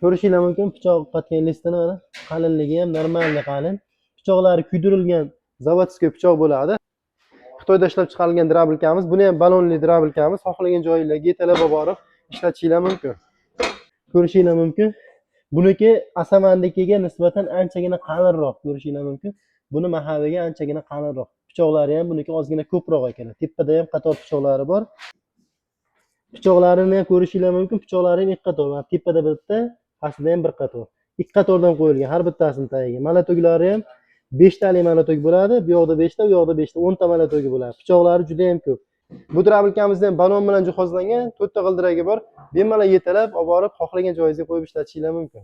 Ko'rishingiz mumkin pichoq qotgan listini mana qalinligi ham normalniy qalin. Pichoqlari kuydirilgan zavodskiy pichoq bo'ladi. Xitoyda ishlab chiqarilgan drabilkamiz. Buni ham balonli drabilkamiz. Xohlagan joyingizga yetalab olib borib ishlatishingiz mumkin. Ko'rishingiz mumkin. Buniki asamandikiga nisbatan anchagina qalinroq ko'rishingiz mumkin. Buni mahaviga anchagina qalinroq. Pichoqlari ham buniki ozgina ko'proq ekan. Tepada ham qator pichoqlari bor. Pichoqlarini ko'rishingiz mumkin. Pichoqlari ham ikki qator. Tepada bitta, pastda ham bir qator. Ikki qatordan qo'yilgan har bittasini tagiga. Malatoglari ham 5 tali malatoq bo'ladi. Bu yoqda 5 ta, bu yoqda 5 ta, 10 ta malatogi bo'ladi. Pichoqlari juda ham ko'p. Bu drabilkamiz ham balon bilan jihozlangan, 4 ta g'ildiragi bor. Bemalol yetalab olib borib xohlagan joyingizga qo'yib ishlatishingiz mumkin.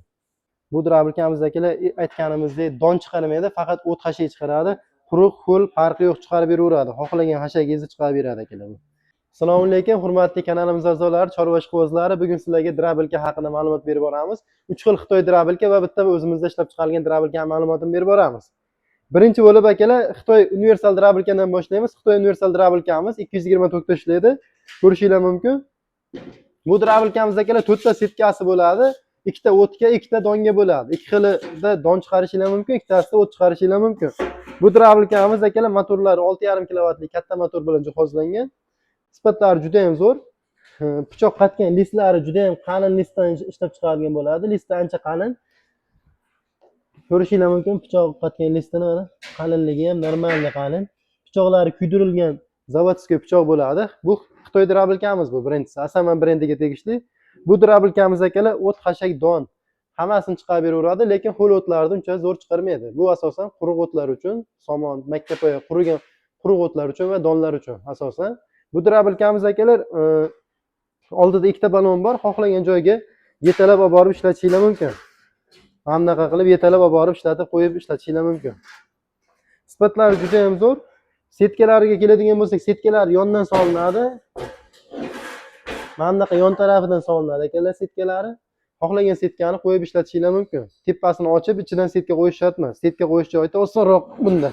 Bu drabilkamizdagilar aytganimizdek don chiqarmaydi, faqat o't hashay chiqaradi. Quruq, ho'l farqi yo'q chiqarib beraveradi. Xohlagan hashagingizni chiqarib beradi akalar bu. Assalomu alaykum, hurmatli kanalimiz a'zolari, chorva ishqibozlari. Bugun sizlarga drabilka haqida ma'lumot berib boramiz. 3 xil Xitoy drabilka va bitta o'zimizda ishlab chiqarilgan drabilka ma'lumotini berib boramiz. Birinchi bo'lib akalar Xitoy universal drabilkadan boshlaymiz. Xitoy universal drabilkamiz 224 ta ishlaydi. Ko'rishingiz mumkin. Bu drabilkamiz akalar 4 ta setkasi bo'ladi. Ikkita o'tga, ikkita donga bo'ladi. Ikki xilida don chiqarishingiz mumkin, ikkitasida o't chiqarishingiz mumkin. Bu drabilkamiz akalar motorlari 6,5 kilovatli katta motor bilan jihozlangan. Sifatlari juda ham zo'r. Pichoq qatgan listlari juda ham qalin listdan ishlab chiqarilgan bo'ladi. Listlar ancha qalin. Ko'rishingiz mumkin pichoq qotgan listini mana qalinligi ham normalniy qalin. Pichoqlari kuydirilgan zavodskiy pichoq bo'ladi. Bu Xitoy drabilkamiz bu birinchisi. Asaman brendiga tegishli. Bu drabilkamiz akalar o't, xashak, don hammasini chiqarib beraveradi, lekin ho'l o'tlarni uncha zo'r chiqarmaydi. Bu asosan quruq o'tlar uchun, somon, makkapoya qurigan quruq o'tlar uchun va donlar uchun asosan. Bu drabilkamiz akalar oldida ikkita balon bor. Xohlagan joyga yetalab olib borib ishlatishingiz mumkin. Mana bunaqa qilib yetalab olib borib ishlatib qo'yib ishlatishingiz mumkin. Sifatlari juda ham zo'r. Setkalariga keladigan bo'lsak, setkalar yondan solinadi. Mana bunaqa yon tarafidan solinadi akalar setkalari. Xohlagan setkani qo'yib ishlatishingiz mumkin. Tepasini ochib, ichidan setka qo'yish shart emas. Setka qo'yish joyida osonroq bunda.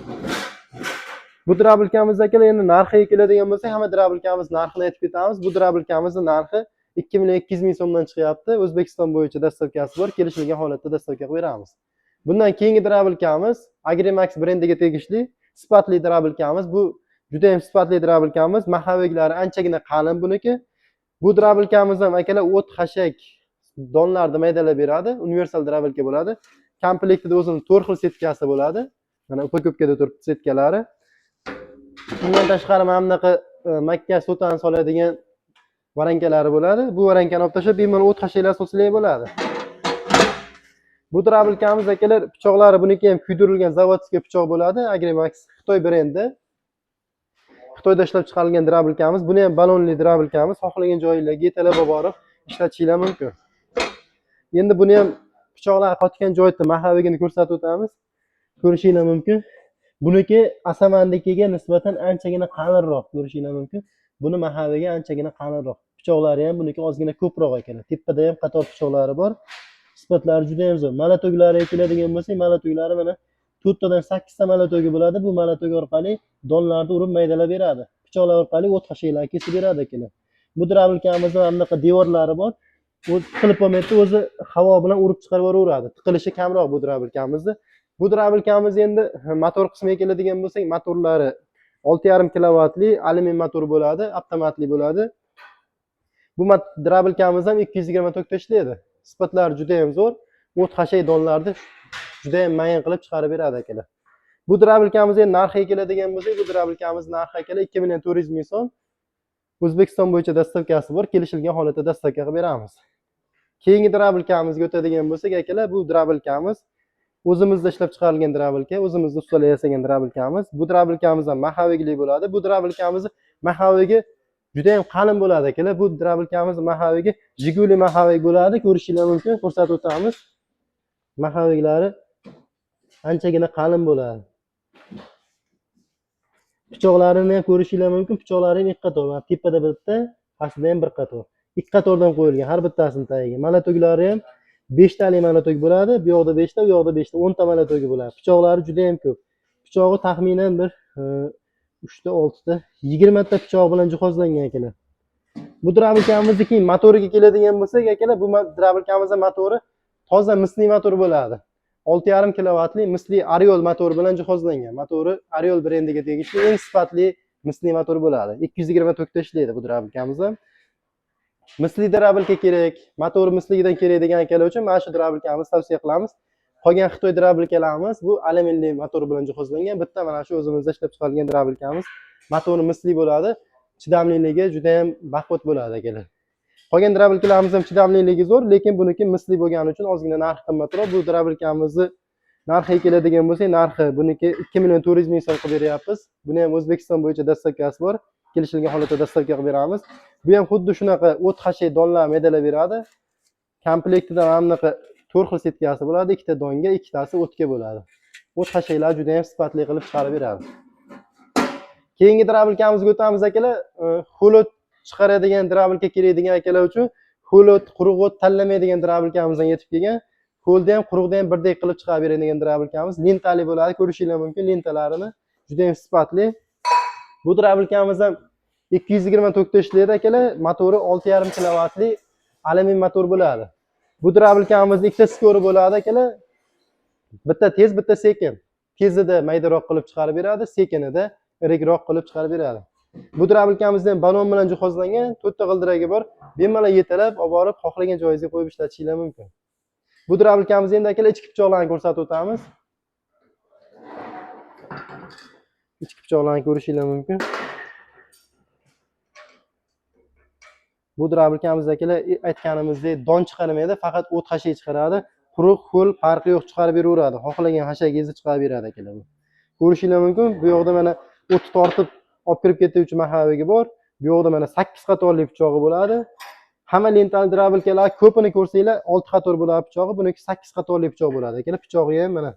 Bu drabilkamiz akalar endi narxiga keladigan bo'lsak, hamma drabilkamiz narxini aytib ketamiz. Bu drabilkamizning narxi 2,2 ming so'mdan chiqyapti. O'zbekiston bo'yicha dastavkasi bor. Kelishilgan holatda dastavka qilib beramiz. Bundan keyingi drabilkamiz Agrimax brendiga tegishli sifatli drabilkamiz. Bu juda ham sifatli drabilkamiz. Mahaviglari anchagina qalin buniki. Bu drabilkamiz ham akalar o't, xashak, donlarni maydalab beradi. Universal drabilka bo'ladi. Komplektida o'zining 4 xil setkasi bo'ladi. Mana upakopkada turibdi setkalari. Bundan tashqari mana bunaqa makka so'tani soladigan varankalari bo'ladi. Bu varankani olib tashlab bemalol o't hashaklar solsangiz bo'ladi. Bu drabilkamiz akalar pichoqlari buniki ham kuydirilgan zavodskiy pichoq bo'ladi. Agrimax Xitoy brendi. Xitoyda ishlab chiqarilgan drabilkamiz. Buni ham balonli drabilkamiz. Xohlagan joyingizga yetalab olib borib ishlatishingiz mumkin. Endi buni ham pichoqlar qotgan joyda mahavigini ko'rsatib o'tamiz. Ko'rishingiz mumkin. Buniki asamandikiga nisbatan anchagina qalinroq ko'rishingiz mumkin. Buni mahaviga anchagina qalinroq. Pichoqlari ham buniki ozgina ko'proq ekan. Tepada ham qator pichoqlari bor. Sifatlari juda ham zo'r. Malatoglariga keladigan bo'lsak, malatoglari mana 4 tadan 8 ta malatogi bo'ladi. Bu malatog orqali donlarni urib maydalab beradi. Pichoqlar orqali o't hashaklarni kesib beradi akalar. Bu drabilkamizda ham bunaqa devorlari bor. O'zi tiqilib qolmaydi, o'zi havo bilan urib chiqarib yuboraveradi. Tiqilishi kamroq bu drabilkamizni. Bu drabilkamiz endi motor qismiga keladigan bo'lsak, motorlari 6,5 kilovatli alyumin motor bo'ladi, avtomatli bo'ladi. Bu drabilkamiz ham 224 ta ishlaydi. Sifatlari juda ham zo'r. O't, xashak, donlarni juda ham mayin qilib chiqarib beradi akalar. Bu drabilkamizning narxiga keladigan bo'lsak, bu drabilkamiz narxi akalar 2,4 ming so'm. O'zbekiston bo'yicha dastavkasi bor. Kelishilgan holatda dastavka qilib beramiz. Keyingi drabilkamizga o'tadigan bo'lsak akalar, bu drabilkamiz o'zimizda ishlab chiqarilgan drabilka, o'zimizda ustalar yasagan drabilkamiz. Bu drabilkamiz ham mahavigli bo'ladi. Bu drabilkamiz mahavigi juda ham qalin bo'ladi akalar. Bu drabilkamiz mahavigi Jiguli mahavig bo'ladi. Ko'rishingiz mumkin, ko'rsatib o'tamiz. Mahaviglari anchagina qalin bo'ladi. Pichoqlarini ham ko'rishingiz mumkin. Pichoqlari ham ikki qator. Tepada bitta, pastda ham bir qator. Ikki qatordan qo'yilgan har bittasini tagiga. Malatoglari ham 5 tali malatoq bo'ladi. Bu yoqda 5 ta, bu yoqda 5 ta, 10 ta malatogi bo'ladi. Pichoqlari juda ham ko'p. Pichog'i taxminan bir 3 ta, 6 ta, 20 ta pichoq bilan jihozlangan akalar. Bu drabilkamizning motoriga keladigan bo'lsak akalar, bu drabilkamizning motori toza misli motor bo'ladi. 6,5 kilovatli misli Ariol motori bilan jihozlangan. Motori Ariol brendiga tegishli eng sifatli misli motor bo'ladi. 220 tokda ishlaydi bu drabilkamiz ham. Misli drabilka kerak, motori misligidan kerak degan akalar uchun mana shu drabilkamizni tavsiya qilamiz. Qolgan Xitoy drabilkalarimiz bu alyuminli motor bilan jihozlangan. Bitta mana shu o'zimizda ishlab chiqarilgan drabilkamiz. Motori misli bo'ladi. Chidamliligi juda ham baquvvat bo'ladi akalar. Qolgan drabilkalarimiz ham chidamliligi zo'r, lekin buniki misli bo'lgani uchun ozgina narxi qimmatroq. Bu drabilkamizni narxiga keladigan bo'lsak, narxi buniki 2,4 million so'm qilib beryapmiz. Buni ham O'zbekiston bo'yicha dastavkasi bor. Kelishilgan holatda dastavka qilib beramiz. Bu ham xuddi shunaqa o't hashay donlar medallar beradi. Komplektida mana bunaqa 4 xil setkasi bo'ladi. Ikkita donga, ikkitasi o'tga bo'ladi. O't hashaylar juda ham sifatli qilib chiqarib beradi. Keyingi drabilkamizga o'tamiz akalar. Xulot chiqaradigan drabilka kerak degan akalar uchun xulot, quruq o't tanlamaydigan drabilkamizdan yetib kelgan. Qo'lda ham, quruqda ham birdek qilib chiqarib beradigan drabilkamiz. Lentali bo'ladi, ko'rishingiz mumkin lentalarini. Juda ham sifatli. Bu drabilkamiz ham 220 tokda ishlaydi akalar. Motori 6,5 kilovatli alyumin motor bo'ladi. Bu drabilkamizning ikkita skori bo'ladi akalar. Bitta tez, bitta sekin. Tezida maydaroq qilib chiqarib beradi, sekinida irikroq qilib chiqarib beradi. Bu drabilkamiz ham balon bilan jihozlangan, 4 ta g'ildiragi bor. Bemalol yetalab olib borib xohlagan joyingizga qo'yib ishlatishingiz mumkin. Bu drabilkamizni endi akalar ichki pichoqlarni ko'rsatib o'tamiz. Ichki pichoqlarni ko'rishingiz mumkin. Bu drabilkamiz akalar aytganimizdek don chiqarmaydi, faqat o't hashay chiqaradi. Quruq, ho'l farqi yo'q chiqarib beraveradi. Xohlagan hashagingizni chiqarib beradi akalar bu. Ko'rishingiz mumkin. Bu yoqda mana o't tortib olib kirib ketuvchi mahavigi bor. Bu yoqda mana 8 qatorli pichog'i bo'ladi. Hamma lentali drabilkalar ko'pini ko'rsanglar 6 qator bo'ladi pichog'i, buniki 8 qatorli pichoq bo'ladi. Akalar pichog'i ham mana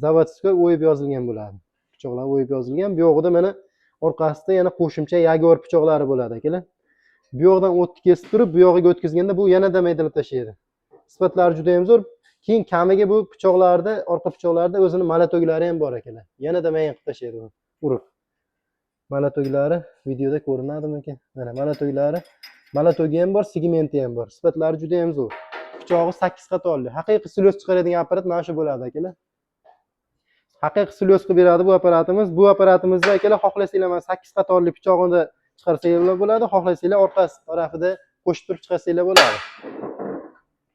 zavodskiy o'yib yozilgan bo'ladi. Pichoqlar o'yib yozilgan. Bu yoqda mana orqasida yana qo'shimcha yagor pichoqlari bo'ladi akalar. Bu yoqdan o'tni kesib turib, bu yog'iga o'tkazganda bu yanada maydalab tashlaydi. Sifatlari juda ham zo'r. Keyin kamiga bu pichoqlarda, orqa pichoqlarda o'zini malatoglari ham bor akalar. Yanada mayin qilib tashlaydi bu. Urib. Malatoglari videoda ko'rinadimi? Mana malatoglari. Malatogi ham bor, segmenti ham bor. Sifatlari juda ham zo'r. Pichog'i 8 qatorli. Haqiqiy silyos chiqaradigan apparat mana shu bo'ladi akalar. Haqiqiy silyos qilib beradi bu apparatimiz. Bu apparatimizda akalar xohlasanglar mana 8 qatorli pichog'ini chiqarsanglar bo'ladi, xohlasanglar orqasi tarafida qo'shib turib chiqarsanglar bo'ladi.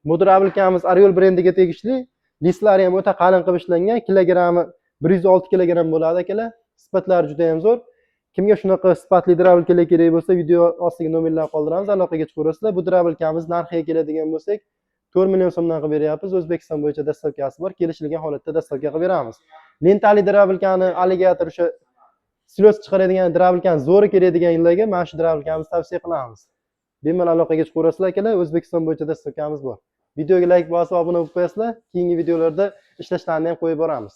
Bu drabilkamiz Ariol brendiga tegishli. Listlari ham o'ta qalin qilib ishlangan, kilogrammi 106 kilogramm bo'ladi akalar. Sifatlari juda ham zo'r. Kimga shunaqa sifatli drabilkalar kerak bo'lsa, video ostiga nomerlar qoldiramiz, aloqaga chiqaverasizlar. Bu drabilkamiz narxiga keladigan bo'lsak, 4 million so'mdan qilib beryapmiz. O'zbekiston bo'yicha dastavkasi bor. Kelishilgan holatda dastavka qilib beramiz. Lentali drabilkani alligator o'sha silyos chiqaradigan drabilkani zo'ri kerak deganlarga mana shu drabilkamizni tavsiya qilamiz. Bemalol aloqaga chiqaverasizlar akalar. O'zbekiston bo'yicha dastavkamiz bor. Videoga like bosib, obuna bo'lib qo'yasizlar. Keyingi videolarda ishlashlarni ham qo'yib boramiz.